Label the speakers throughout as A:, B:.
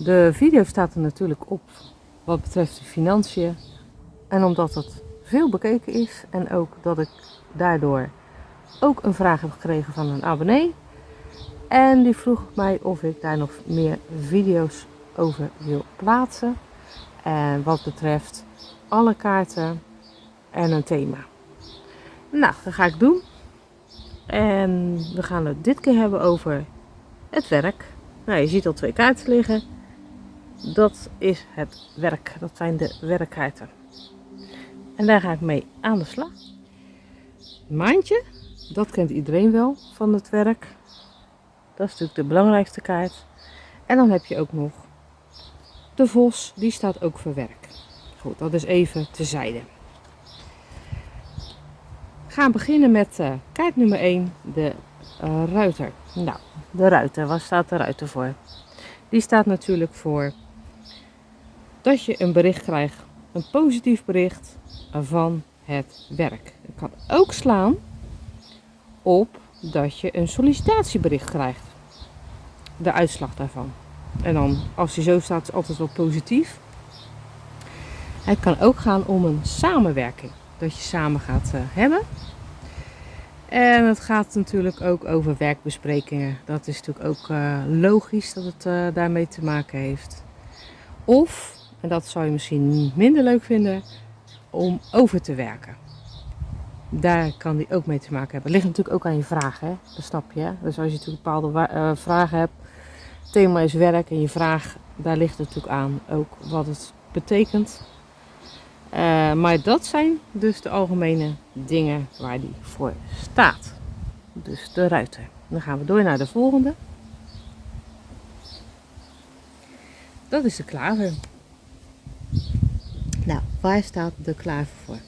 A: De video staat er natuurlijk op wat betreft de financiën. En omdat het veel bekeken is en ook dat ik daardoor ook een vraag heb gekregen van een abonnee. En die vroeg mij of ik daar nog meer video's over wil plaatsen. En wat betreft alle kaarten en een thema. Nou, dat ga ik doen. En we gaan het dit keer hebben over het werk. Nou, je ziet al 2 kaarten liggen. Dat is het werk. Dat zijn de werkkaarten. En daar ga ik mee aan de slag. Maantje, dat kent iedereen wel van het werk. Dat is natuurlijk de belangrijkste kaart. En dan heb je ook nog de vos, die staat ook voor werk. Goed, dat is even terzijde. We gaan beginnen met kaart nummer 1, de ruiter. Nou, de ruiter, waar staat de ruiter voor? Die staat natuurlijk voor dat je een bericht krijgt, een positief bericht van het werk. Het kan ook slaan op dat je een sollicitatiebericht krijgt. De uitslag daarvan. En dan, als die zo staat, is het altijd wel positief. Het kan ook gaan om een samenwerking. Dat je samen gaat hebben. En het gaat natuurlijk ook over werkbesprekingen. Dat is natuurlijk ook logisch dat het daarmee te maken heeft. Of, en dat zou je misschien minder leuk vinden, om over te werken. Daar kan die ook mee te maken hebben. Het ligt natuurlijk ook aan je vragen, hè? Dat snap je. Hè? Dus als je natuurlijk bepaalde vragen hebt, het thema is werk en je vraag, daar ligt het natuurlijk aan ook wat het betekent. Maar dat zijn dus de algemene dingen waar die voor staat. Dus de ruiter. Dan gaan we door naar de volgende. Dat is de klaver. Nou, waar staat de klaver voor?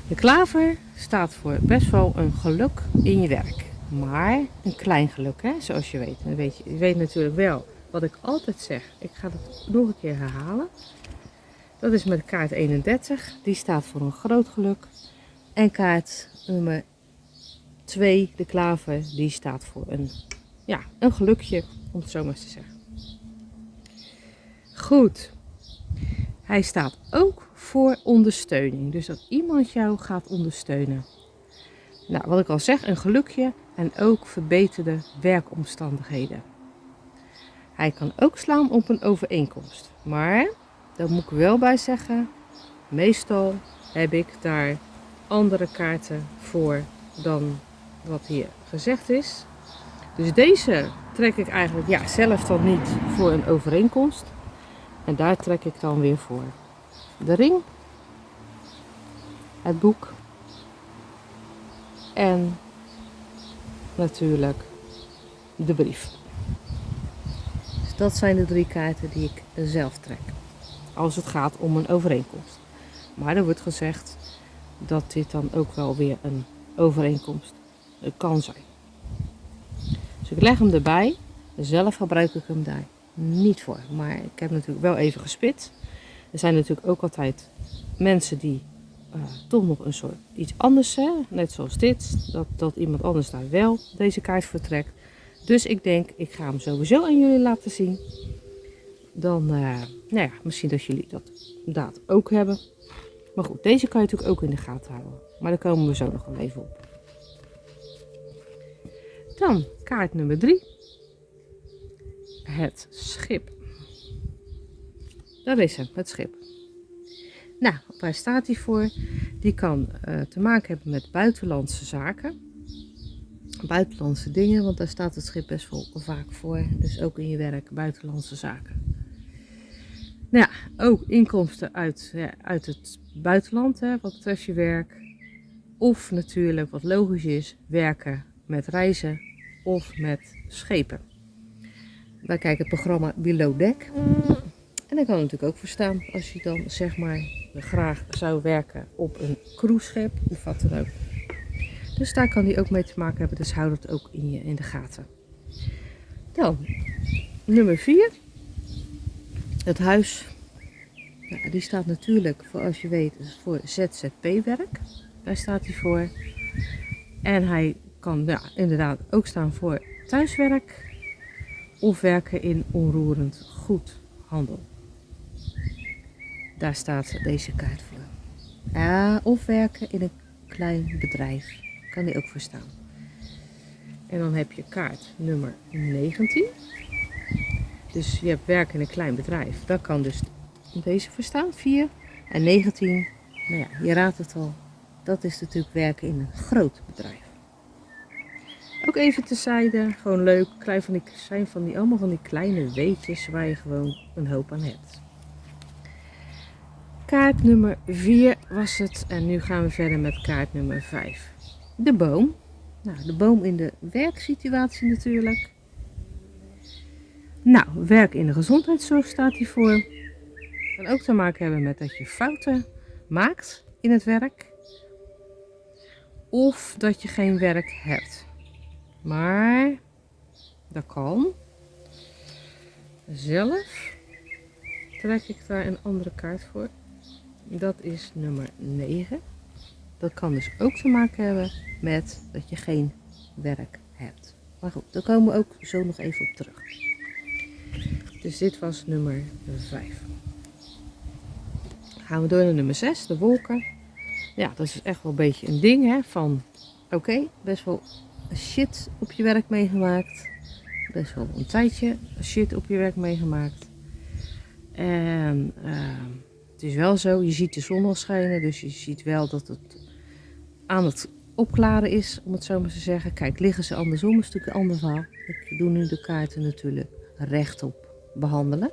A: De klaver staat voor best wel een geluk in je werk. Maar een klein geluk, hè? Zoals je weet. Je weet natuurlijk wel wat ik altijd zeg. Ik ga het nog een keer herhalen. Dat is met kaart 31. Die staat voor een groot geluk. En kaart nummer 2, de klaver, die staat voor een gelukje, om het zo maar eens te zeggen. Goed. Hij staat ook voor ondersteuning. Dus dat iemand jou gaat ondersteunen. Nou, wat ik al zeg, een gelukje en ook verbeterde werkomstandigheden. Hij kan ook slaan op een overeenkomst. Maar, daar moet ik wel bij zeggen, meestal heb ik daar andere kaarten voor dan wat hier gezegd is. Dus deze trek ik eigenlijk zelf dan niet voor een overeenkomst. En daar trek ik dan weer voor de ring, het boek en natuurlijk de brief. Dus dat zijn de 3 kaarten die ik zelf trek. Als het gaat om een overeenkomst. Maar er wordt gezegd dat dit dan ook wel weer een overeenkomst kan zijn. Dus ik leg hem erbij. Zelf gebruik ik hem daar niet voor. Maar ik heb natuurlijk wel even gespit. Er zijn natuurlijk ook altijd mensen die toch nog een soort iets anders hebben. Net zoals dit. Dat iemand anders daar wel deze kaart voor trekt. Dus ik denk, ik ga hem sowieso aan jullie laten zien. Dan, misschien dat jullie dat inderdaad ook hebben. Maar goed, deze kan je natuurlijk ook in de gaten houden. Maar daar komen we zo nog wel even op. Dan kaart nummer 3. Het schip. Dat is hem, het schip. Nou, waar staat hij voor? Die kan te maken hebben met buitenlandse zaken. Buitenlandse dingen, want daar staat het schip best wel vaak voor. Dus ook in je werk, buitenlandse zaken. Nou ja, ook inkomsten uit het buitenland, hè, wat betreft je werk. Of natuurlijk, wat logisch is, werken met reizen of met schepen. Wij kijken het programma Below Deck. En daar kan het natuurlijk ook voor staan als je dan zeg maar graag zou werken op een cruiseschip of wat dan ook. Dus daar kan die ook mee te maken hebben, dus hou dat ook in de gaten. Dan, nummer 4. Het huis. Nou, die staat natuurlijk, voor als je weet, voor ZZP-werk. Daar staat hij voor. En hij kan inderdaad ook staan voor thuiswerk. of werken in onroerend goedhandel. Daar staat deze kaart voor. Of werken in een klein bedrijf. Kan die ook voor staan. En dan heb je kaart nummer 19. Dus je hebt werken in een klein bedrijf. Daar kan dus deze voor staan. 4 en 19. Nou ja, je raadt het al. Dat is natuurlijk werken in een groot bedrijf. Ook even terzijde. Gewoon leuk. Allemaal van die kleine weetjes waar je gewoon een hoop aan hebt. Kaart nummer 4 was het. En nu gaan we verder met kaart nummer 5. De boom. Nou, de boom in de werksituatie natuurlijk. Nou, werk in de gezondheidszorg staat hiervoor. Het kan ook te maken hebben met dat je fouten maakt in het werk. Of dat je geen werk hebt. Maar dat kan. Zelf trek ik daar een andere kaart voor. Dat is nummer 9. Dat kan dus ook te maken hebben met dat je geen werk hebt. Maar goed, daar komen we ook zo nog even op terug. Dus dit was nummer 5. Gaan we door naar nummer 6, de wolken. Ja, dat is echt wel een beetje een ding, hè. Van, oké, best wel shit op je werk meegemaakt. Best wel een tijdje shit op je werk meegemaakt. En het is wel zo, je ziet de zon al schijnen. Dus je ziet wel dat het aan het opklaren is, om het zo maar te zeggen. Kijk, liggen ze andersom, een stukje ander verhaal. Ik doe nu de kaarten natuurlijk rechtop behandelen.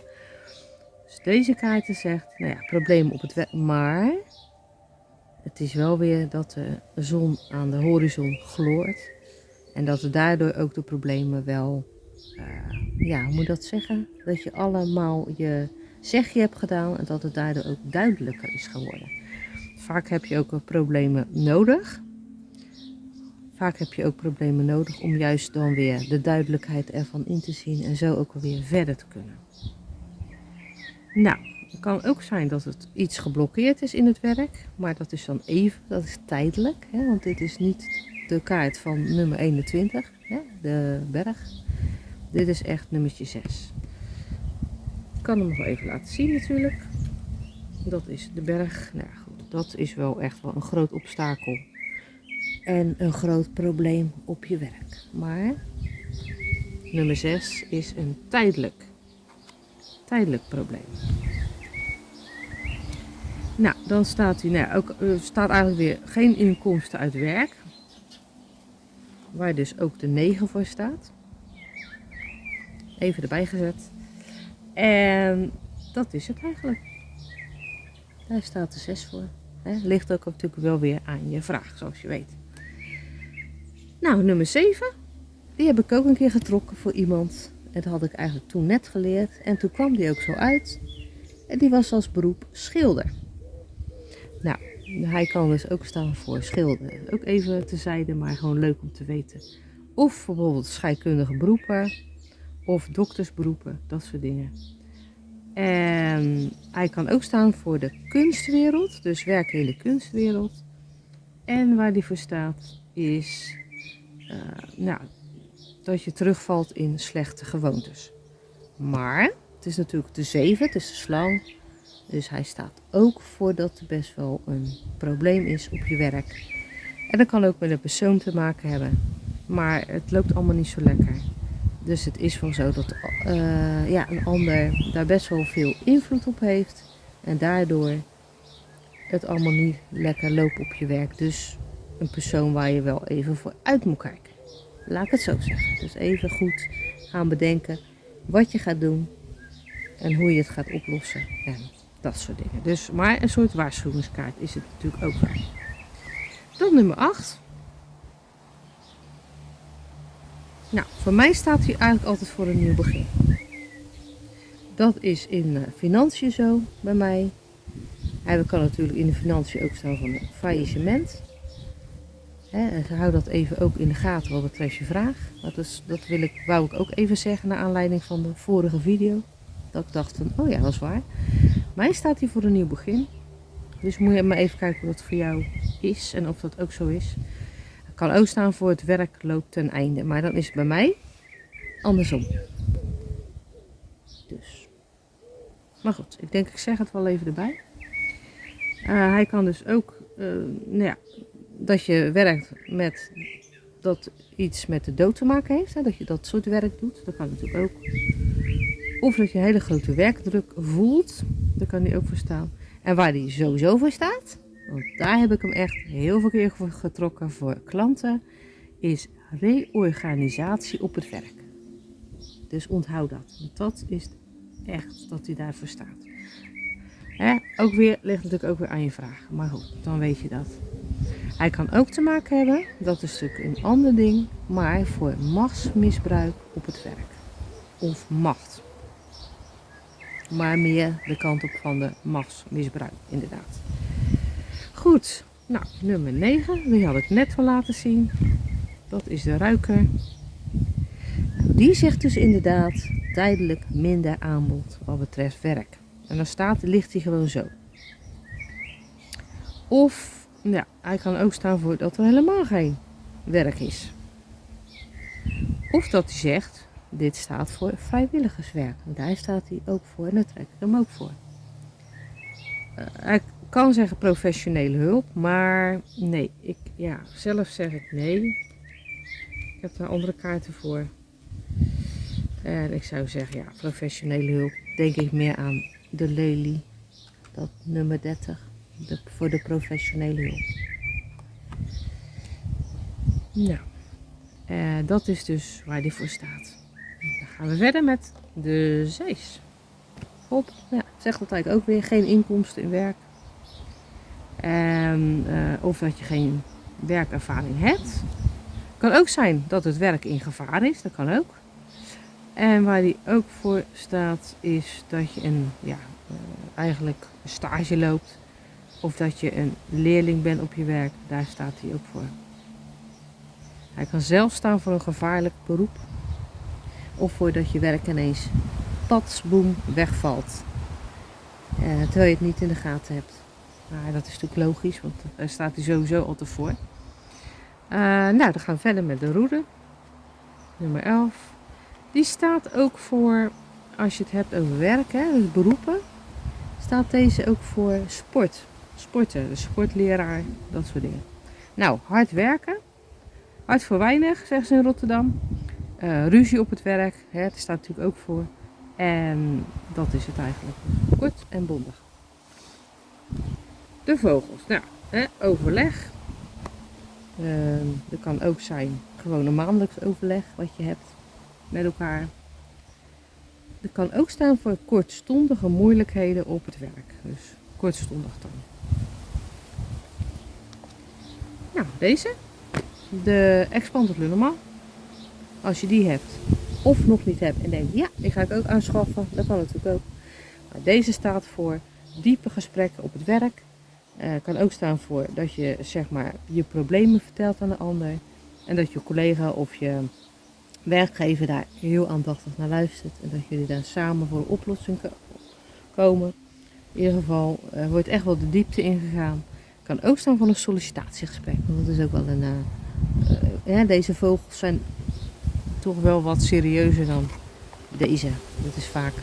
A: Dus deze kaarten zegt, nou ja, probleem op het werk. Maar het is wel weer dat de zon aan de horizon gloort. En dat er daardoor ook de problemen wel, hoe moet je dat zeggen? Dat je allemaal je zegje hebt gedaan en dat het daardoor ook duidelijker is geworden. Vaak heb je ook problemen nodig. Vaak heb je ook problemen nodig om juist dan weer de duidelijkheid ervan in te zien en zo ook weer verder te kunnen. Nou, het kan ook zijn dat het iets geblokkeerd is in het werk, maar dat is dan even, dat is tijdelijk, hè, want dit is niet de kaart van nummer 21, hè, de berg. Dit is echt nummertje 6. Ik kan hem nog even laten zien natuurlijk. Dat is de berg. Nou goed, dat is wel echt wel een groot obstakel. En een groot probleem op je werk. Maar nummer 6 is een tijdelijk probleem. Nou, dan staat hij, staat eigenlijk weer geen inkomsten uit werk. Waar dus ook de 9 voor staat. Even erbij gezet. En dat is het eigenlijk. Daar staat de 6 voor. Ligt ook natuurlijk wel weer aan je vraag, zoals je weet. Nou, nummer 7. Die heb ik ook een keer getrokken voor iemand. En dat had ik eigenlijk toen net geleerd. En toen kwam die ook zo uit. En die was als beroep schilder. Nou, hij kan dus ook staan voor schilder. Ook even terzijde, maar gewoon leuk om te weten. Of bijvoorbeeld scheikundige beroepen. Of doktersberoepen, dat soort dingen. En hij kan ook staan voor de kunstwereld. Dus werken in de kunstwereld. En waar die voor staat is dat je terugvalt in slechte gewoontes. Maar het is natuurlijk de 7, het is de slang. Dus hij staat ook voor dat er best wel een probleem is op je werk. En dat kan ook met een persoon te maken hebben. Maar het loopt allemaal niet zo lekker. Dus het is wel zo dat een ander daar best wel veel invloed op heeft. En daardoor het allemaal niet lekker loopt op je werk. Dus een persoon waar je wel even voor uit moet kijken. Laat ik het zo zeggen. Dus even goed gaan bedenken wat je gaat doen. En hoe je het gaat oplossen. En dat soort dingen. Dus, maar een soort waarschuwingskaart is het natuurlijk ook wel. Dan nummer 8. Nou, voor mij staat hij eigenlijk altijd voor een nieuw begin. Dat is in financiën zo bij mij. Hij kan natuurlijk in de financiën ook staan van een faillissement. Hou dat even ook in de gaten wat betreft je vraag. Wou ik ook even zeggen naar aanleiding van de vorige video. Dat ik dacht van, oh ja, dat is waar. Mij staat hij voor een nieuw begin. Dus moet je maar even kijken hoe dat voor jou is en of dat ook zo is. Het kan ook staan voor het werk loopt ten einde. Maar dan is het bij mij andersom. Dus. Maar goed, ik denk ik zeg het wel even erbij. Hij kan dus ook, dat je werkt met dat iets met de dood te maken heeft. Hè, dat je dat soort werk doet. Dat kan natuurlijk ook. Of dat je een hele grote werkdruk voelt. Daar kan hij ook voor staan. En waar hij sowieso voor staat, want daar heb ik hem echt heel veel keer voor getrokken voor klanten, is reorganisatie op het werk. Dus onthoud dat. Want dat is echt dat hij daarvoor staat. Ook weer ligt natuurlijk ook weer aan je vraag. Maar goed, dan weet je dat. Hij kan ook te maken hebben, dat is natuurlijk een ander ding, maar voor machtsmisbruik op het werk. Of macht. Maar meer de kant op van de machtsmisbruik, inderdaad. Goed, nou, nummer 9, die had ik net al laten zien. Dat is de ruiker. Die zegt dus inderdaad tijdelijk minder aanbod wat betreft werk. En dan ligt hij gewoon zo. Of, ja, hij kan ook staan voor dat er helemaal geen werk is. Of dat hij zegt, dit staat voor vrijwilligerswerk. En daar staat hij ook voor en daar trek ik hem ook voor. Hij kan zeggen professionele hulp, maar nee, zelf zeg ik nee. Ik heb daar andere kaarten voor. En ik zou zeggen, ja, professionele hulp, denk ik meer aan de lelie, dat nummer 30, voor de professionele hulp. Nou, dat is dus waar die voor staat. Dan gaan we verder met de 6. Op, ja, zegt dat eigenlijk ook weer geen inkomsten in werk. Of dat je geen werkervaring hebt. Kan ook zijn dat het werk in gevaar is, dat kan ook. En waar die ook voor staat is dat je eigenlijk een stage loopt. Of dat je een leerling bent op je werk, daar staat hij ook voor. Hij kan zelf staan voor een gevaarlijk beroep. Of voor dat je werk ineens patsboom wegvalt. Terwijl je het niet in de gaten hebt. Maar dat is natuurlijk logisch, want daar staat hij sowieso altijd voor. Dan gaan we verder met de roede. Nummer 11. Die staat ook voor, als je het hebt over werken, dus beroepen, staat deze ook voor sport. Sporten, de sportleraar, dat soort dingen. Nou, hard werken. Hard voor weinig, zeggen ze in Rotterdam. Ruzie op het werk, daar staat natuurlijk ook voor. En dat is het eigenlijk. Kort en bondig. De vogels. Nou, overleg. Er kan ook zijn gewoon een maandelijks overleg wat je hebt met elkaar. Er kan ook staan voor kortstondige moeilijkheden op het werk. Dus kortstondig dan. Nou, deze. De Expanded Lulleman. Als je die hebt of nog niet hebt en denkt, ja, die ga ik ook aanschaffen. Dat kan natuurlijk ook. Maar deze staat voor diepe gesprekken op het werk. Kan ook staan voor dat je zeg maar je problemen vertelt aan de ander. En dat je collega of je werkgever daar heel aandachtig naar luistert. En dat jullie daar samen voor een oplossing komen. In ieder geval wordt echt wel de diepte ingegaan. Kan ook staan voor een sollicitatiegesprek. Want dat is ook wel een... deze vogels zijn toch wel wat serieuzer dan deze. Dat is vaak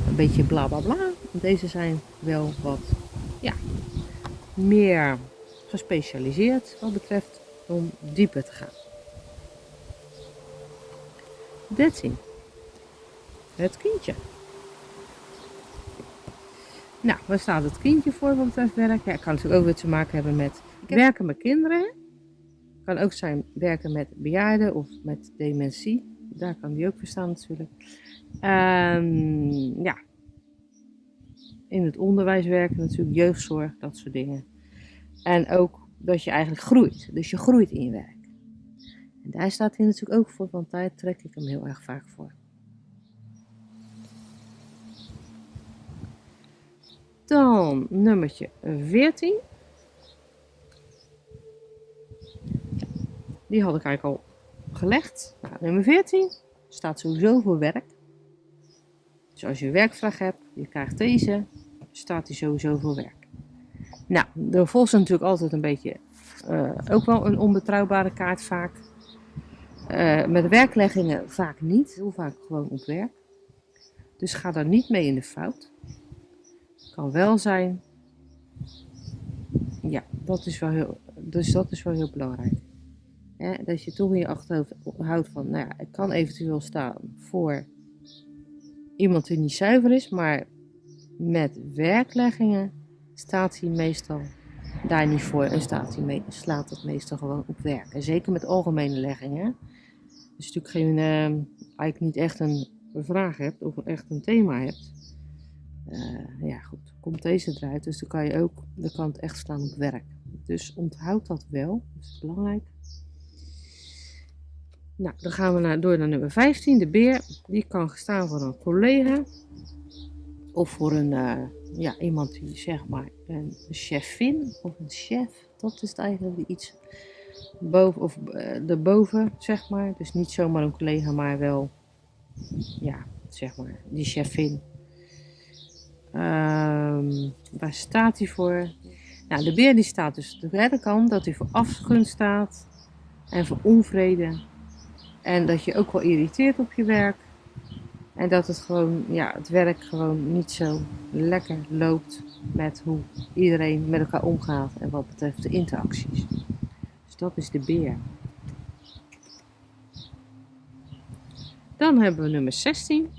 A: een beetje bla bla bla. Deze zijn wel wat meer gespecialiseerd wat betreft om dieper te gaan. 13. Het kindje. Nou, waar staat het kindje voor wat betreft werk? Ja, het kan natuurlijk ook weer te maken hebben met werken met kinderen. Het kan ook zijn werken met bejaarden of met dementie. Daar kan die ook voor staan natuurlijk. In het onderwijs werken natuurlijk, jeugdzorg, dat soort dingen. En ook dat je eigenlijk groeit. Dus je groeit in je werk. En daar staat hij natuurlijk ook voor, want daar trek ik hem heel erg vaak voor. Dan nummertje 14. Die had ik eigenlijk al gelegd. Nou, nummer 14 staat sowieso voor werk. Dus als je een werkvraag hebt, je krijgt deze, staat die sowieso voor werk. Nou, de vos is natuurlijk altijd een beetje, ook wel een onbetrouwbare kaart vaak. Met werkleggingen vaak niet, heel vaak gewoon op werk. Dus ga daar niet mee in de fout. Kan wel zijn. Ja, dat is wel heel belangrijk. Dat je toch in je achterhoofd houdt van, nou ja, het kan eventueel staan voor iemand die niet zuiver is, maar met werkleggingen staat hij meestal daar niet voor en slaat het meestal gewoon op werk. En zeker met algemene leggingen. Als je natuurlijk eigenlijk niet echt een vraag hebt of echt een thema hebt. Ja goed, komt deze eruit. Dus dan kan het echt staan op werk. Dus onthoud dat wel, dat is belangrijk. Nou, dan gaan we door naar nummer 15, de beer. Die kan staan voor een collega. Of voor iemand die zeg maar een chefin of een chef. Dat is het eigenlijk die iets boven of erboven zeg maar. Dus niet zomaar een collega, maar wel ja, zeg maar die chefin. Waar staat hij voor? Nou, de beer die staat dus de rechterkant dat hij voor afgunst staat en voor onvrede. En dat je ook wel irriteert op je werk. En dat het werk gewoon niet zo lekker loopt met hoe iedereen met elkaar omgaat en wat betreft de interacties. Dus dat is de beer. Dan hebben we nummer 16.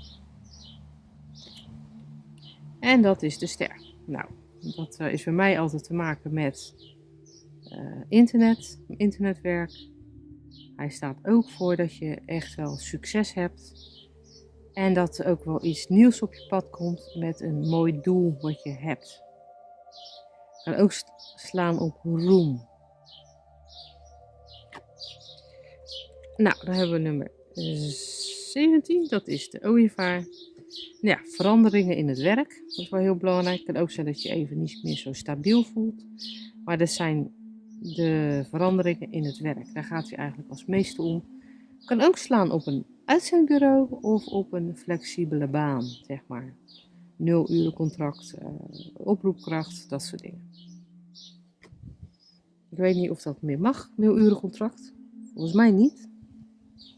A: En dat is de ster. Nou, dat is bij mij altijd te maken met internetwerk. Hij staat ook voor dat je echt wel succes hebt. En dat er ook wel iets nieuws op je pad komt met een mooi doel wat je hebt. Kan ook slaan op roem. Nou, dan hebben we nummer 17. Dat is de ooievaar. Ja, veranderingen in het werk. Dat is wel heel belangrijk. Het kan ook zijn dat je even niet meer zo stabiel voelt. Maar dat zijn de veranderingen in het werk. Daar gaat hij eigenlijk als meeste om. Kan ook slaan op een uitzendbureau of op een flexibele baan, zeg maar. 0 uren contract, oproepkracht, dat soort dingen. Ik weet niet of dat meer mag, 0 uren contract. Volgens mij niet.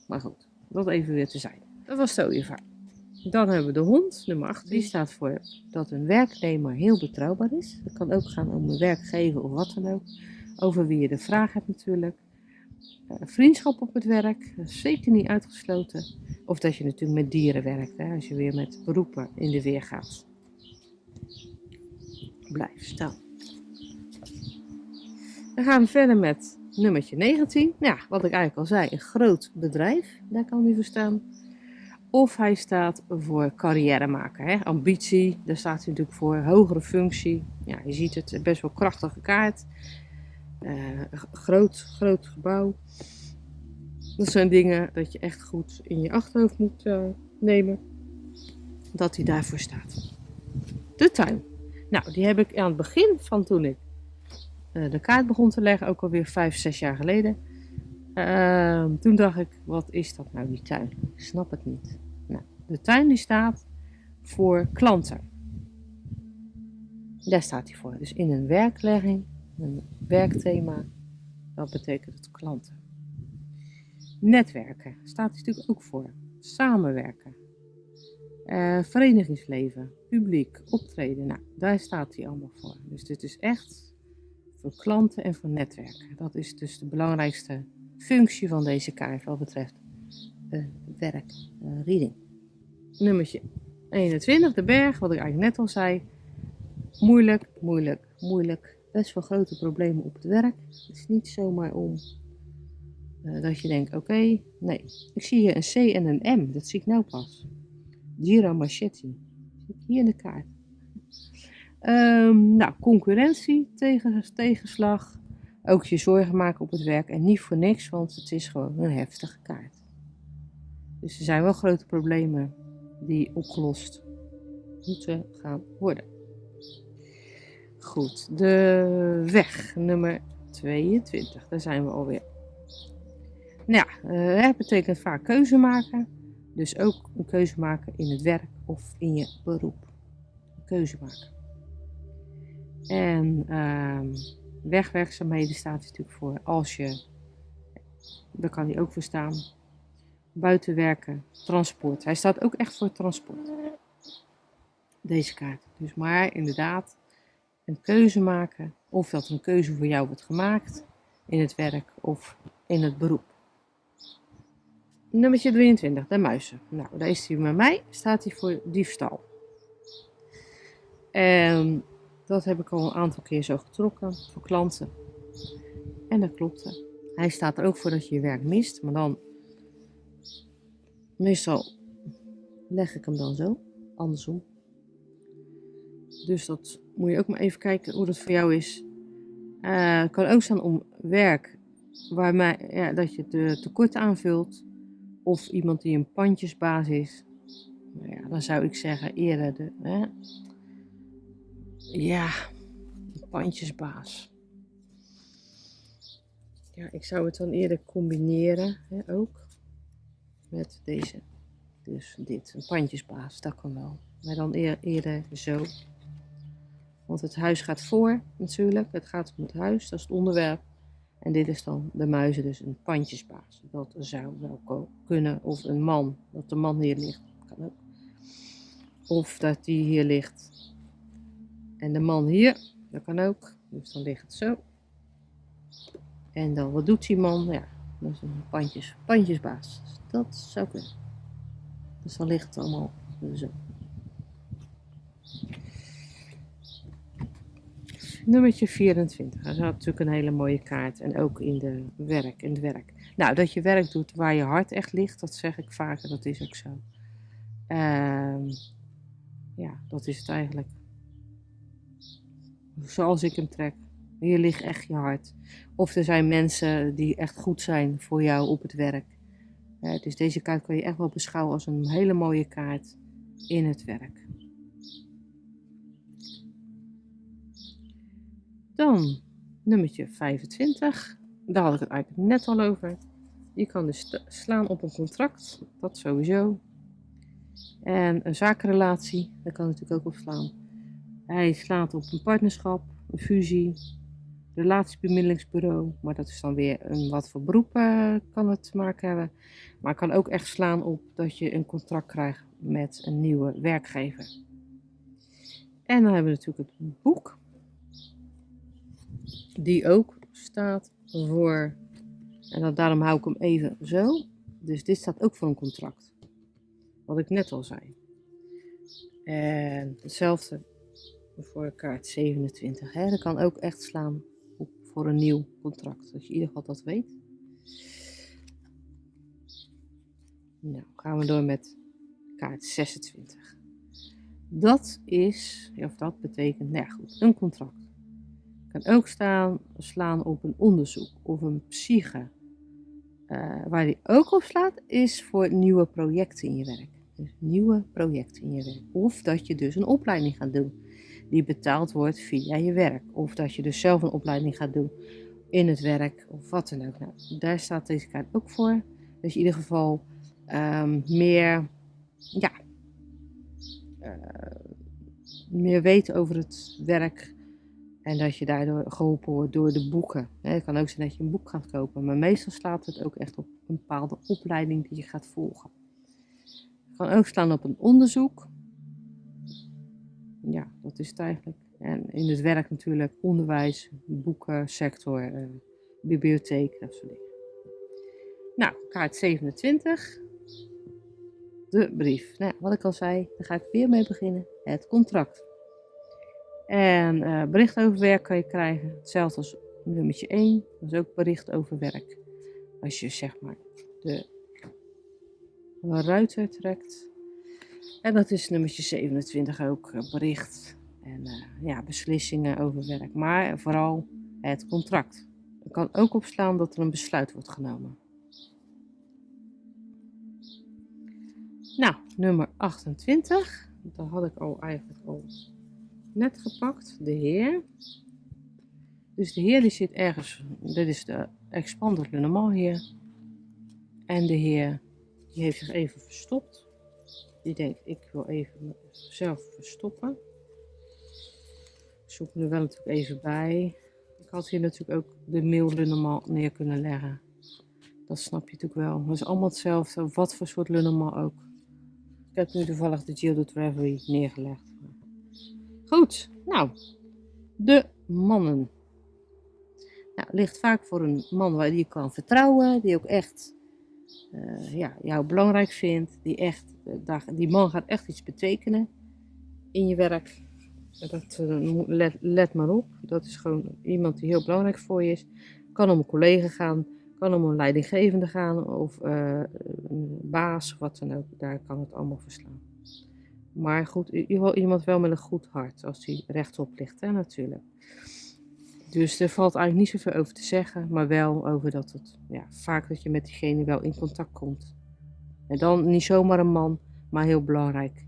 A: Maar goed, dat even weer te zijn. Dat was de ooievaar. Dan hebben we de hond, nummer 18. Die staat voor dat een werknemer heel betrouwbaar is. Het kan ook gaan om een werkgever of wat dan ook. Over wie je de vraag hebt natuurlijk. Vriendschap op het werk, zeker niet uitgesloten. Of dat je natuurlijk met dieren werkt, als je weer met beroepen in de weer gaat. Blijf staan. Dan gaan we verder met nummertje 19. Ja, wat ik eigenlijk al zei, een groot bedrijf, daar kan hij voor staan. Of hij staat voor carrière maken, ambitie, daar staat hij natuurlijk voor, hogere functie. Ja, je ziet het, best wel krachtige kaart. Groot gebouw. Dat zijn dingen dat je echt goed in je achterhoofd moet nemen. Dat hij daarvoor staat. De tuin. Nou, die heb ik aan het begin van toen ik de kaart begon te leggen. Ook alweer 5-6 jaar geleden. Toen dacht ik, wat is dat nou die tuin? Ik snap het niet. Nou, de tuin die staat voor klanten. Daar staat hij voor. Dus in een werklegging, een werkthema. Dat betekent het klanten. Netwerken staat hij natuurlijk ook voor. Samenwerken. Verenigingsleven. Publiek. Optreden. Nou, daar staat hij allemaal voor. Dus dit is echt voor klanten en voor netwerken. Dat is dus de belangrijkste functie van deze kaart wat betreft werkreading. Nummertje 21, de berg, wat ik eigenlijk net al zei. Moeilijk. Best wel grote problemen op het werk. Het is niet zomaar om dat je denkt, oké, nee. Ik zie hier een C en een M, dat zie ik nou pas. Gira Machetti. Zie ik hier in de kaart. Nou, concurrentie, tegenslag. Ook je zorgen maken op het werk en niet voor niks, want het is gewoon een heftige kaart. Dus er zijn wel grote problemen die opgelost moeten gaan worden. Goed, de weg, nummer 22, daar zijn we alweer. Nou ja, het betekent vaak keuze maken. Dus ook een keuze maken in het werk of in je beroep. Een keuze maken. En wegwerkzaamheden staat natuurlijk voor als je, daar kan hij ook voor staan, buiten werken, transport. Hij staat ook echt voor transport. deze kaart. Dus maar inderdaad een keuze maken. Of dat een keuze voor jou wordt gemaakt in het werk of in het beroep. Nummertje 23, de muizen. Nou, daar is hij bij mij. Staat hij voor diefstal. En dat heb ik al een aantal keer zo getrokken voor klanten. En dat klopte. Hij staat er ook voor dat je je werk mist. Maar dan, meestal leg ik hem dan zo, andersom. Dus dat moet je ook maar even kijken hoe dat voor jou is. Het kan ook staan om werk waarmee dat je de tekort aanvult. Of iemand die een pandjesbaas is. Nou ja, dan zou ik zeggen eerder de pandjesbaas. Ja, ik zou het dan eerder combineren ook met deze. Dus dit, een pandjesbaas, dat kan wel. Maar dan eerder zo. Want het huis gaat voor natuurlijk. Het gaat om het huis, dat is het onderwerp. En dit is dan de muizen, dus een pandjesbaas. Dat zou wel kunnen. Of een man, dat de man hier ligt. Kan ook. Of dat die hier ligt. En de man hier, dat kan ook. Dus dan ligt het zo. En dan, wat doet die man? Ja, dat is een pandjesbaas. Dat zou kunnen. Dus dan ligt het allemaal zo. Nummertje 24. Dat is natuurlijk een hele mooie kaart. En ook in het werk. Nou, dat je werk doet waar je hart echt ligt, dat zeg ik vaker. Dat is ook zo. Ja, dat is het eigenlijk. Zoals ik hem trek. Hier ligt echt je hart. Of er zijn mensen die echt goed zijn voor jou op het werk. Dus deze kaart kan je echt wel beschouwen als een hele mooie kaart in het werk. Dan nummertje 25. Daar had ik het eigenlijk net al over. Je kan dus slaan op een contract. Dat sowieso. En een zakenrelatie. Daar kan natuurlijk ook op slaan. Hij slaat op een partnerschap, een fusie, relatiebemiddelingsbureau. Maar dat is dan weer wat voor beroep kan het te maken hebben. Maar het kan ook echt slaan op dat je een contract krijgt met een nieuwe werkgever. En dan hebben we natuurlijk het boek. Die ook staat voor, en daarom hou ik hem even zo. Dus dit staat ook voor een contract. Wat ik net al zei. En hetzelfde voor kaart 27. Hè. Dat kan ook echt slaan op voor een nieuw contract. Dat je in ieder geval dat weet. Nou, gaan we door met kaart 26. Dat is, of dat betekent, nou ja, goed, een contract. Kan ook slaan op een onderzoek of een psyche. Waar die ook op slaat is voor nieuwe projecten in je werk. Dus nieuwe projecten in je werk. Of dat je dus een opleiding gaat doen die betaald wordt via je werk. Of dat je dus zelf een opleiding gaat doen in het werk of wat dan ook. Nou, daar staat deze kaart ook voor. Dus in ieder geval meer weten over het werk. En dat je daardoor geholpen wordt door de boeken. Het kan ook zijn dat je een boek gaat kopen. Maar meestal slaat het ook echt op een bepaalde opleiding die je gaat volgen. Het kan ook slaan op een onderzoek. Ja, dat is het eigenlijk. En in het werk natuurlijk onderwijs, boekensector, bibliotheek, dat soort dingen. Nou, kaart 27. De brief. Nou, wat ik al zei, daar ga ik weer mee beginnen. Het contract. En bericht over werk kan je krijgen. Hetzelfde als nummertje 1. Dat is ook bericht over werk. Als je zeg maar de ruiter trekt. En dat is nummertje 27 ook. Bericht. En beslissingen over werk. Maar vooral het contract. Er kan ook opslaan dat er een besluit wordt genomen. Nou, nummer 28. Dat had ik eigenlijk al net gepakt. De Heer. Dus de Heer die zit ergens. Dit is de Expander Le Normand hier. En de Heer die heeft zich even verstopt. Die denkt, ik wil even mezelf verstoppen. Ik zoek hem er wel natuurlijk even bij. Ik had hier natuurlijk ook de mail Le Normand neer kunnen leggen. Dat snap je natuurlijk wel. Het is allemaal hetzelfde. Wat voor soort Le Normand ook. Ik heb nu toevallig de Gilles de Treasury neergelegd. Goed, nou, de mannen. Nou, ligt vaak voor een man waar je kan vertrouwen, die ook echt jou belangrijk vindt, die man gaat echt iets betekenen in je werk. Let maar op, dat is gewoon iemand die heel belangrijk voor je is. Kan om een collega gaan, kan om een leidinggevende gaan of een baas of wat dan ook. Daar kan het allemaal verslaan. Maar goed, iemand wel met een goed hart, als die rechtop ligt, hè, natuurlijk. Dus er valt eigenlijk niet zoveel over te zeggen, maar wel over dat het vaak dat je met diegene wel in contact komt. En dan niet zomaar een man, maar heel belangrijk.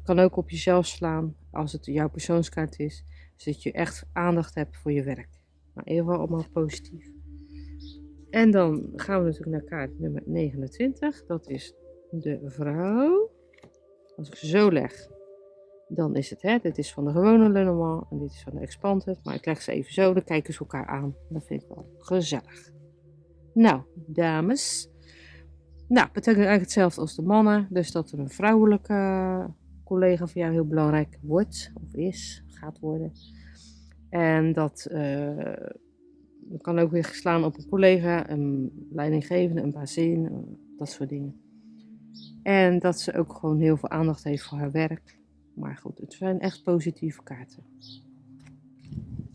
A: Kan ook op jezelf slaan als het jouw persoonskaart is. Zodat je echt aandacht hebt voor je werk. Maar in ieder geval allemaal positief. En dan gaan we natuurlijk naar kaart nummer 29. Dat is de vrouw. Als ik ze zo leg, dan is het, dit is van de gewone Lenormand en dit is van de Expanded. Maar ik leg ze even zo, dan kijken ze elkaar aan. Dat vind ik wel gezellig. Nou, dames. Nou, betekent eigenlijk hetzelfde als de mannen. Dus dat er een vrouwelijke collega voor jou heel belangrijk wordt, of gaat worden. En dat kan ook weer geslaan op een collega, een leidinggevende, een bazin, dat soort dingen. En dat ze ook gewoon heel veel aandacht heeft voor haar werk. Maar goed, het zijn echt positieve kaarten.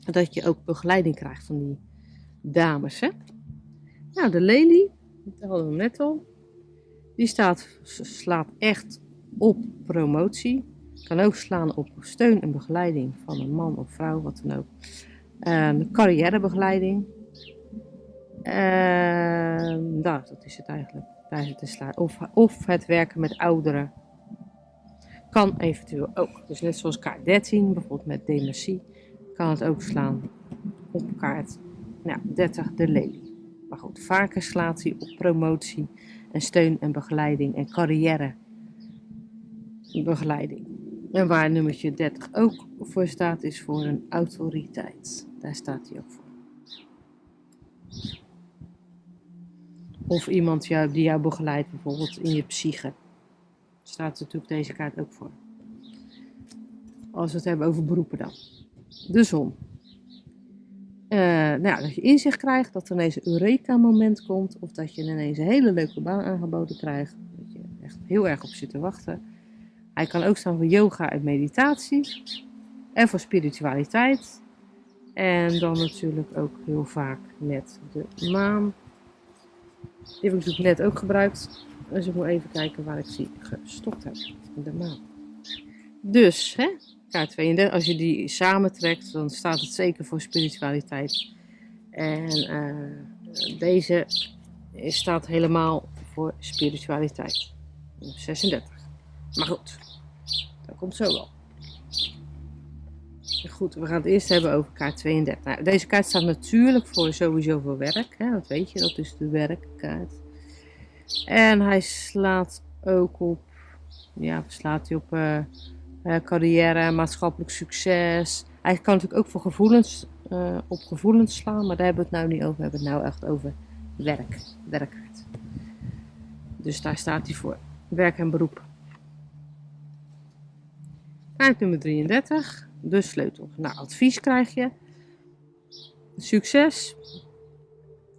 A: Dat je ook begeleiding krijgt van die dames, hè. Nou, de lelie, dat hadden we net al. Die slaat echt op promotie. Kan ook slaan op steun en begeleiding van een man of vrouw, wat dan ook. Carrièrebegeleiding. Dat is het eigenlijk. Daar zit te slaan. Of het werken met ouderen. Kan eventueel ook. Dus net zoals kaart 13, bijvoorbeeld met dementie, kan het ook slaan op kaart 30, de lelie. Maar goed, vaker slaat hij op promotie en steun en begeleiding en carrièrebegeleiding. En waar nummertje 30 ook voor staat, is voor een autoriteit. Daar staat hij ook voor. Of iemand die jou begeleidt, bijvoorbeeld in je psyche. Staat natuurlijk deze kaart ook voor. Als we het hebben over beroepen dan. De zon. Dat je inzicht krijgt, dat er ineens een Eureka-moment komt. Of dat je ineens een hele leuke baan aangeboden krijgt. Dat je echt heel erg op zit te wachten. Hij kan ook staan voor yoga en meditatie. En voor spiritualiteit. En dan natuurlijk ook heel vaak met de maan. Die heb ik natuurlijk net ook gebruikt. Dus ik moet even kijken waar ik die gestopt heb. De maan. Dus, kaart 32, als je die samentrekt, dan staat het zeker voor spiritualiteit. En deze staat helemaal voor spiritualiteit. 36. Maar goed, dat komt zo wel. Goed, we gaan het eerst hebben over kaart 32. Nou, deze kaart staat natuurlijk sowieso voor werk. Dat weet je, dat is de werkkaart. En hij slaat ook op, carrière, maatschappelijk succes. Hij kan natuurlijk ook voor gevoelens slaan, maar daar hebben we het nou niet over. We hebben het nou echt over werkkaart. Dus daar staat hij voor. Werk en beroep. Kaart nummer 33, de sleutel. Nou, advies krijg je. Succes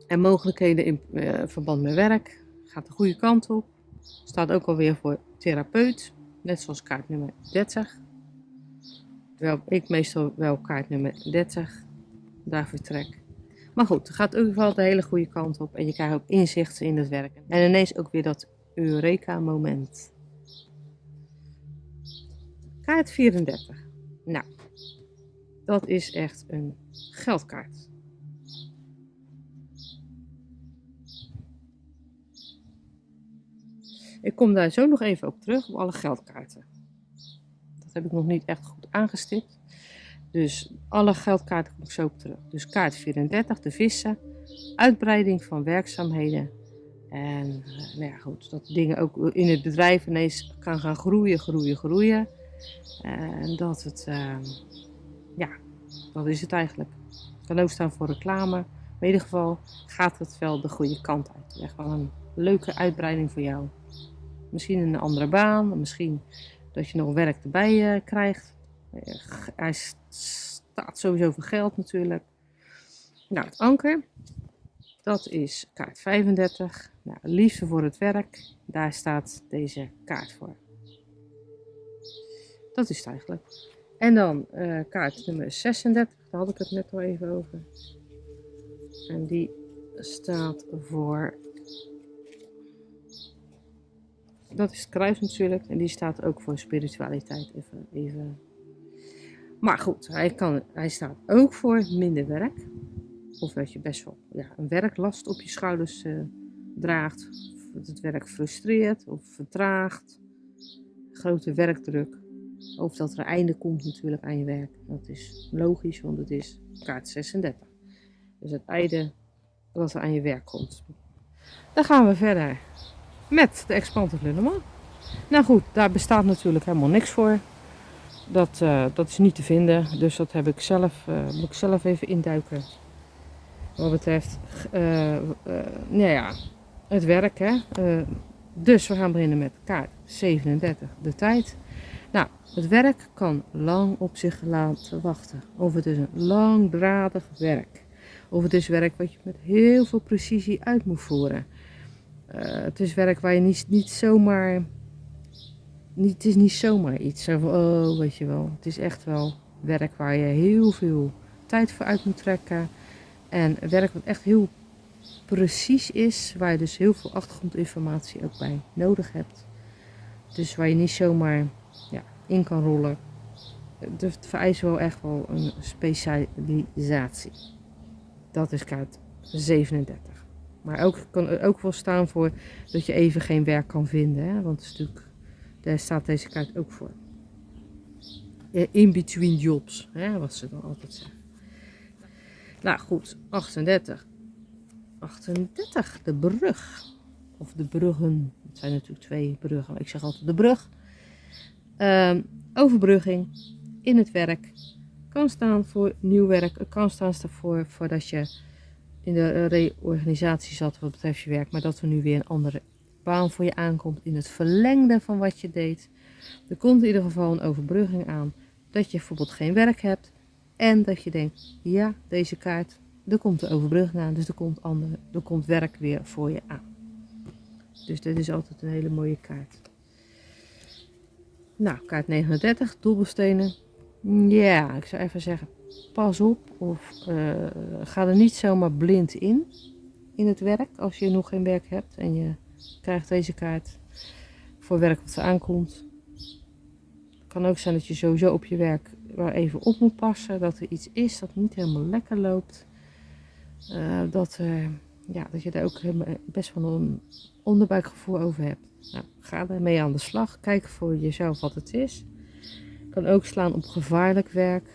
A: en mogelijkheden in verband met werk. Gaat de goede kant op. Staat ook alweer voor therapeut. Net zoals kaart nummer 30. Terwijl ik meestal wel kaart nummer 30 daarvoor trek. Maar goed, het gaat ook wel de hele goede kant op. En je krijgt ook inzichten in het werken. En ineens ook weer dat Eureka-moment. Kaart 34. Nou, dat is echt een geldkaart. Ik kom daar zo nog even op terug, op alle geldkaarten. Dat heb ik nog niet echt goed aangestipt. Dus alle geldkaarten kom ik zo op terug. Dus kaart 34, de vissen. Uitbreiding van werkzaamheden. En goed, dat dingen ook in het bedrijf ineens kan gaan groeien. En dat het, dat is het eigenlijk. Het kan ook staan voor reclame. Maar in ieder geval gaat het wel de goede kant uit. Echt wel een leuke uitbreiding voor jou. Misschien een andere baan, misschien dat je nog werk erbij krijgt. Hij staat sowieso voor geld natuurlijk. Nou, het anker, dat is kaart 35. Nou, liefde voor het werk, daar staat deze kaart voor. Dat is het eigenlijk. En dan kaart nummer 36, daar had ik het net al even over. En die staat voor... Dat is het kruis natuurlijk. En die staat ook voor spiritualiteit. Even. Maar goed, hij staat ook voor minder werk. Of dat je best wel een werklast op je schouders draagt. Of dat het werk frustreert of vertraagt. Grote werkdruk. Of dat er een einde komt natuurlijk aan je werk. Dat is logisch, want het is kaart 36. Dus het einde dat er aan je werk komt. Dan gaan we verder met de Expansive Lenormand. Nou goed, daar bestaat natuurlijk helemaal niks voor. Dat is niet te vinden. Dus dat heb ik zelf, moet ik zelf even induiken. Wat betreft het werk. Hè. Dus we gaan beginnen met kaart 37, de tijd. Nou, het werk kan lang op zich laten wachten. Of het is een langdradig werk. Of het is werk wat je met heel veel precisie uit moet voeren. Het is werk waar je niet zomaar... Het is niet zomaar iets. Zo van, weet je wel. Het is echt wel werk waar je heel veel tijd voor uit moet trekken. En werk wat echt heel precies is. Waar je dus heel veel achtergrondinformatie ook bij nodig hebt. Dus waar je niet zomaar in kan rollen. Het vereist wel echt wel een specialisatie. Dat is kaart 37. Maar kan ook wel staan voor dat je even geen werk kan vinden. Hè? Want het is natuurlijk, daar staat deze kaart ook voor. In between jobs, hè? Wat ze dan altijd zeggen. Nou goed, 38. 38, de brug. Of de bruggen. Het zijn natuurlijk 2 bruggen, maar ik zeg altijd de brug. Overbrugging in het werk. Kan staan voor nieuw werk. Het kan staan voor dat je in de reorganisatie zat wat betreft je werk. Maar dat er nu weer een andere baan voor je aankomt. In het verlengde van wat je deed. Er komt in ieder geval een overbrugging aan. Dat je bijvoorbeeld geen werk hebt. En dat je denkt, ja, deze kaart, er komt de overbrugging aan. Dus er komt werk weer voor je aan. Dus dit is altijd een hele mooie kaart. Nou, kaart 39, dobbelstenen. Ja, ik zou even zeggen, pas op of ga er niet zomaar blind in het werk. Als je nog geen werk hebt en je krijgt deze kaart voor werk wat er aankomt. Het kan ook zijn dat je sowieso op je werk wel even op moet passen. Dat er iets is dat niet helemaal lekker loopt. Dat je daar ook best wel een onderbuikgevoel over hebt. Nou, ga ermee aan de slag. Kijk voor jezelf wat het is. Kan ook slaan op gevaarlijk werk,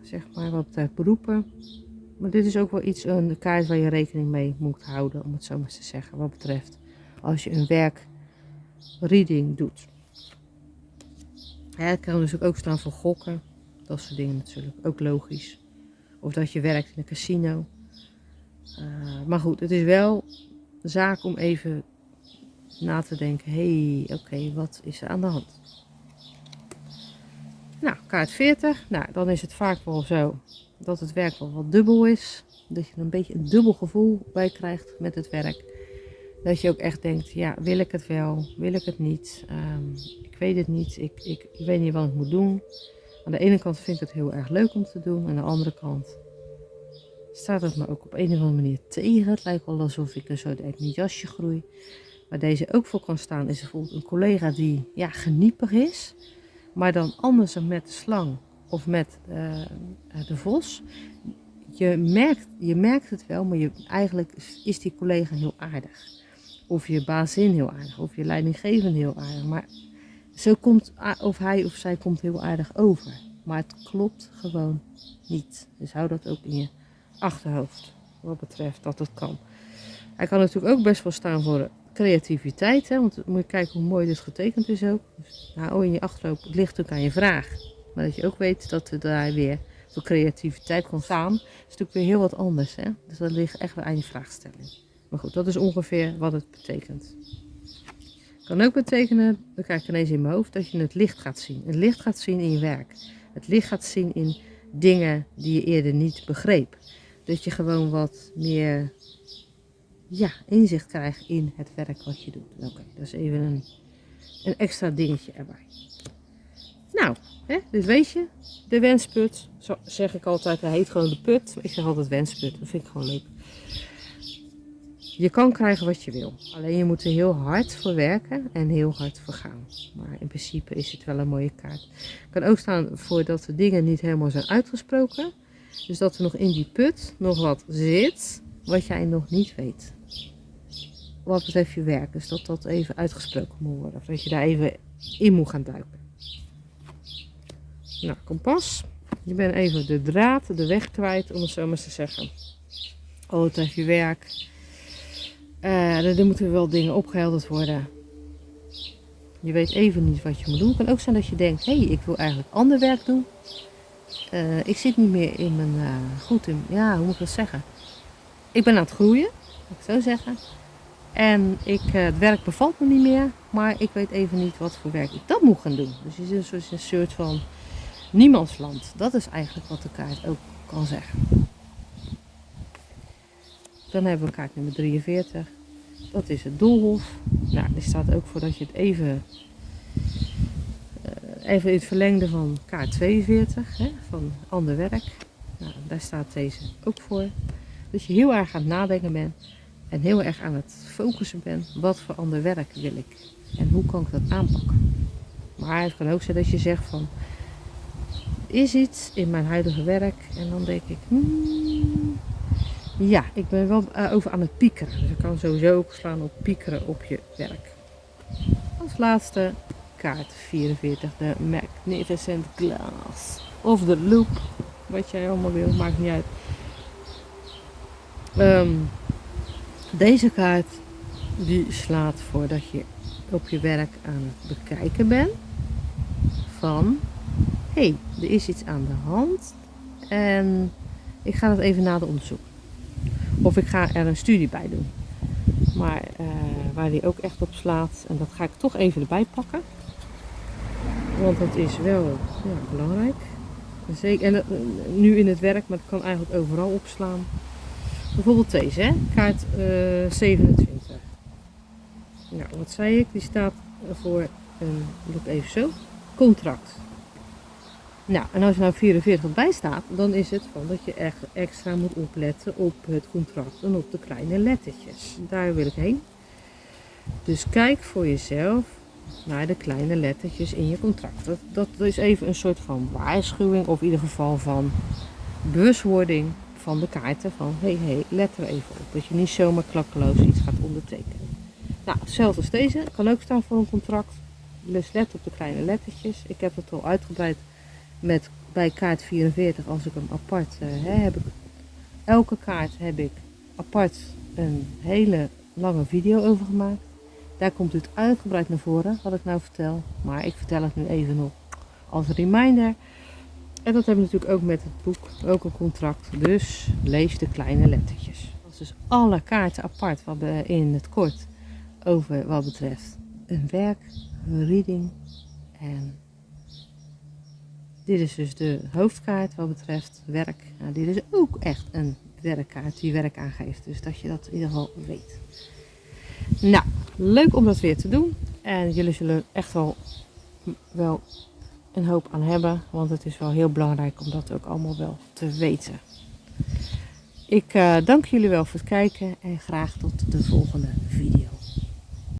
A: zeg maar, wat betreft beroepen. Maar dit is ook wel een kaart waar je rekening mee moet houden, om het zo maar te zeggen, wat betreft als je een werkreading doet. Het kan dus ook staan voor gokken, dat soort dingen natuurlijk, ook logisch. Of dat je werkt in een casino. Maar goed, het is wel zaak om even na te denken, oké, wat is er aan de hand? Nou, kaart 40. Nou, dan is het vaak wel zo dat het werk wel wat dubbel is. Dat je er een beetje een dubbel gevoel bij krijgt met het werk. Dat je ook echt denkt, ja, wil ik het wel? Wil ik het niet? Ik weet het niet. Ik weet niet wat ik moet doen. Aan de ene kant vind ik het heel erg leuk om te doen. Aan de andere kant staat het me ook op een of andere manier tegen. Het lijkt wel alsof ik er zo uit mijn jasje groei. Waar deze ook voor kan staan is bijvoorbeeld een collega die geniepig is. Maar dan anders dan met de slang of met de vos. Je merkt het wel, maar eigenlijk is die collega heel aardig. Of je bazin heel aardig, of je leidinggevende heel aardig. Maar zo komt, of hij of zij komt heel aardig over. Maar het klopt gewoon niet. Dus hou dat ook in je achterhoofd, wat betreft dat het kan. Hij kan natuurlijk ook best wel staan voor creativiteit, hè? Want moet je kijken hoe mooi dit getekend is ook. Dus, in je achterhoofd, het ligt ook aan je vraag. Maar dat je ook weet dat er daar weer voor creativiteit kan staan, is natuurlijk weer heel wat anders. Hè? Dus dat ligt echt weer aan je vraagstelling. Maar goed, dat is ongeveer wat het betekent. Kan ook betekenen, dat krijg ik ineens in mijn hoofd, dat je het licht gaat zien. Het licht gaat zien in je werk. Het licht gaat zien in dingen die je eerder niet begreep. Dat je gewoon wat meer inzicht krijgt in het werk wat je doet. Oké, dat is even een extra dingetje erbij. Nou, dus weet je, de wensput, zo zeg ik altijd, hij heet gewoon de put. Ik zeg altijd wensput, dat vind ik gewoon leuk. Je kan krijgen wat je wil, alleen je moet er heel hard voor werken en heel hard voor gaan. Maar in principe is het wel een mooie kaart. Het kan ook staan voor dat de dingen niet helemaal zijn uitgesproken. Dus dat er nog in die put nog wat zit wat jij nog niet weet. Wat betreft je werk, dus dat even uitgesproken moet worden. Of dat je daar even in moet gaan duiken. Nou, kompas. Je bent even de draad, de weg kwijt, om het zo maar eens te zeggen. Oh, het heeft je werk. Er moeten wel dingen opgehelderd worden. Je weet even niet wat je moet doen. Het kan ook zijn dat je denkt, hé, ik wil eigenlijk ander werk doen. Ik zit niet meer in mijn hoe moet ik dat zeggen? Ik ben aan het groeien, moet ik zo zeggen. En het werk bevalt me niet meer, maar ik weet even niet wat voor werk ik dan moet gaan doen. Dus je zit dus een soort van niemandsland. Dat is eigenlijk wat de kaart ook kan zeggen. Dan hebben we kaart nummer 43. Dat is het doolhof. Nou, die staat ook voor dat je het even in het verlengde van kaart 42, van ander werk. Nou, daar staat deze ook voor. Dat je heel erg aan het nadenken bent en heel erg aan het focussen bent. Wat voor ander werk wil ik en hoe kan ik dat aanpakken? Maar het kan ook zijn dat je zegt van, er is iets in mijn huidige werk en dan denk ik, ik ben wel over aan het piekeren. Dus ik kan sowieso ook slaan op piekeren op je werk. Als laatste kaart 44, de Magnificent Glass. Of de Loop, wat jij allemaal wil, maakt niet uit. Deze kaart die slaat voor dat je op je werk aan het bekijken bent. Van, hé, er is iets aan de hand. En ik ga dat even nader onderzoeken. Of ik ga er een studie bij doen. Maar waar die ook echt op slaat. En dat ga ik toch even erbij pakken. Want dat is wel belangrijk. Zeker, en nu in het werk, maar het kan eigenlijk overal opslaan. Bijvoorbeeld deze, kaart 27. Nou, wat zei ik? Die staat voor doe even zo, contract. Nou, en als je nou 44 bij staat, dan is het van dat je echt extra moet opletten op het contract en op de kleine lettertjes. Daar wil ik heen. Dus kijk voor jezelf naar de kleine lettertjes in je contract. Dat is even een soort van waarschuwing, of in ieder geval van bewustwording van de kaarten. Van hey, let er even op. Dat je niet zomaar klakkeloos iets gaat ondertekenen. Nou, hetzelfde als deze. Kan ook staan voor een contract. Dus let op de kleine lettertjes. Ik heb het al uitgebreid bij kaart 44. Als ik hem apart heb. Elke kaart heb ik apart een hele lange video over gemaakt. Daar komt het uitgebreid naar voren, wat ik nou vertel. Maar ik vertel het nu even nog als reminder. En dat hebben we natuurlijk ook met het boek, ook een contract. Dus lees de kleine lettertjes. Dat is dus alle kaarten apart wat we in het kort over wat betreft een werk, een reading. En dit is dus de hoofdkaart wat betreft werk. Nou, dit is ook echt een werkkaart die werk aangeeft. Dus dat je dat in ieder geval weet. Nou, leuk om dat weer te doen. En jullie zullen echt wel een hoop aan hebben. Want het is wel heel belangrijk om dat ook allemaal wel te weten. Ik dank jullie wel voor het kijken. En graag tot de volgende video.